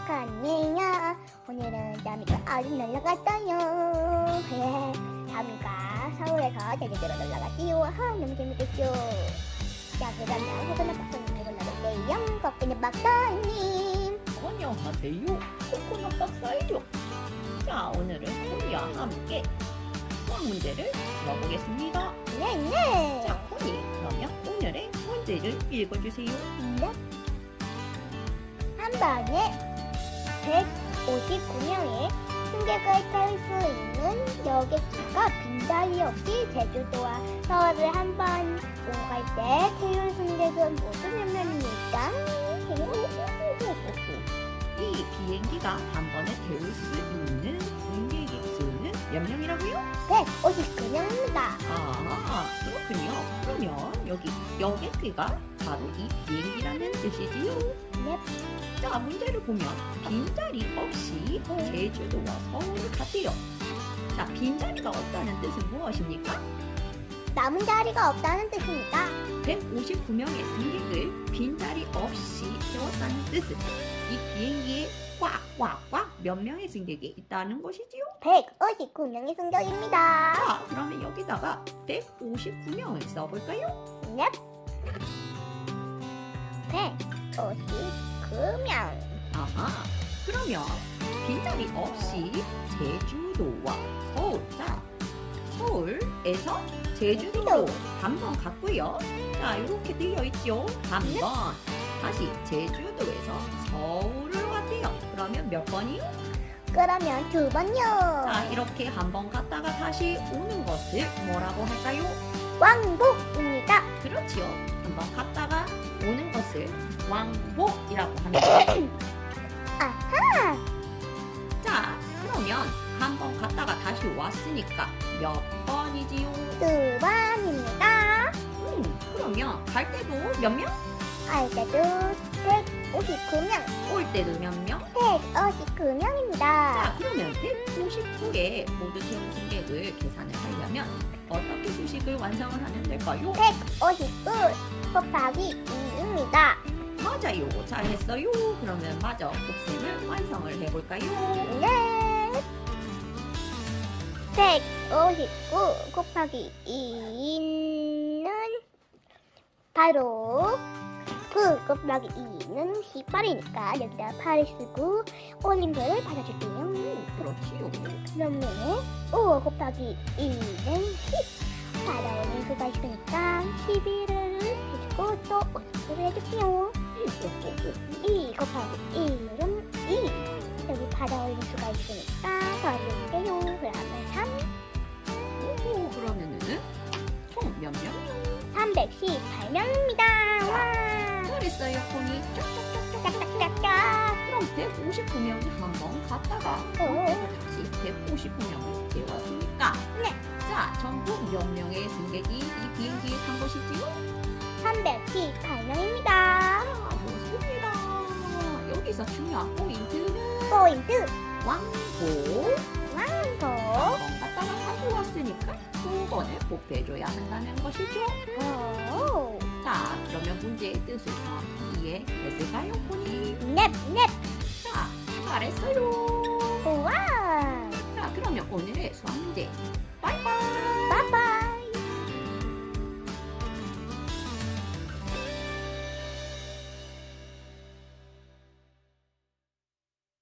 시작하네요. 오늘은 다미가 아주 놀러갔어요. 다미가 서울에서 제주도로 놀러갔지요. 너무 재밌겠죠. 자, 그러면 코코넛 박사님 놀러갈게요. 코코넛 박사님. 안녕하세요. 코코넛 박사예요. 자, 오늘은 코니와 함께 수학 문제를 풀어보겠습니다. 네. 자, 코니, 그러면 오늘의 문제를 읽어주세요. 네. 한 방에 159명의 승객을 태울 수 있는 여객기가 빈자리 없이 제주도와 서울을 한 번 오갈 때 태울 승객은 모두 몇 명입니까? 이 비행기가 한 번에 태울 수 있는 승객의 수는 몇 명이라고요? 159명입니다. 아, 그렇군요. 그러면 여기 여객기가 바로 이 비행기라는 뜻이지요. 네. 자, 문제를 보면 빈자리 없이 제주도와 서울을 갔대요. 자, 빈자리가 없다는 뜻은 무엇입니까? 남은 자리가 없다는 뜻입니다. 159명의 승객을 빈자리 없이 태웠다는 뜻은 이 비행기에 꽉 몇 명의 승객이 있다는 것이지요. 159명의 승객입니다. 자, 그러면 여기다가 159명을 써볼까요? 네. 159명. 아하, 그러면 빈자리 없이 제주도와 서울, 자, 서울에서 제주도로 한 번 갔고요. 자, 이렇게 되어 있죠. 한 번. 다시 제주도에서 서울을 왔대요. 그러면 몇 번이요? 그러면 두 번요. 자, 이렇게 한 번 갔다가 다시 오는 것을 뭐라고 할까요? 왕복입니다. 그렇지요. 한 번 갔다가 오는 것을 왕복이라고 합니다. 아하. 자, 그러면 한 번 갔다가 다시 왔으니까 몇 번이지요? 두 번입니다. 그러면 갈 때도 몇 명? 갈 때도 159명. 올 때도 몇 명? 159명입니다. 자, 그러면 159의 모두 태운 승객을 계산을 하려면 어떻게 수식을 완성을 하면 될까요? 159 곱하기 2입니다. 맞아요. 잘했어요. 그러면 마저 곱셈을 완성을 해볼까요? 네. 159 곱하기 2는 바로 9 곱하기 2는 18이니까 여기다 8을 쓰고 올림표를 받아줄게요. 그렇지요. 그러면 5 곱하기 2는 10 받아오는 수가 있으니까 11을 해주고 또 올림표를 해줄게요. 2 곱하기 1은 2 여기 받아올린 수가 있으니까 더해줄게요. 그러면 3 오, 그러면은 총 몇 명? 318명입니다. 와. 잘했어요, 코니. 짝짝짝짝. 그럼 159명이 한 번 갔다가 다시 159명을 태웠으니까 네. 자, 전부 몇 명의 승객이 이 비행기에 탄 것이지요? 318명입니다. 아, 좋습니다. 여기서 중요한 포인트는 포인트 왕복. 왕복. 한 번 갔다가 다시 왔으니까 두 번을 곱해줘야 한다는 것이죠. 오. 자, 그러면 문제의 뜻을 정확히 이해했을까요, 코니? 넵. 자, 잘했어요. 우와. 자, 그러면 오늘의 수학 문제. 빠이빠이.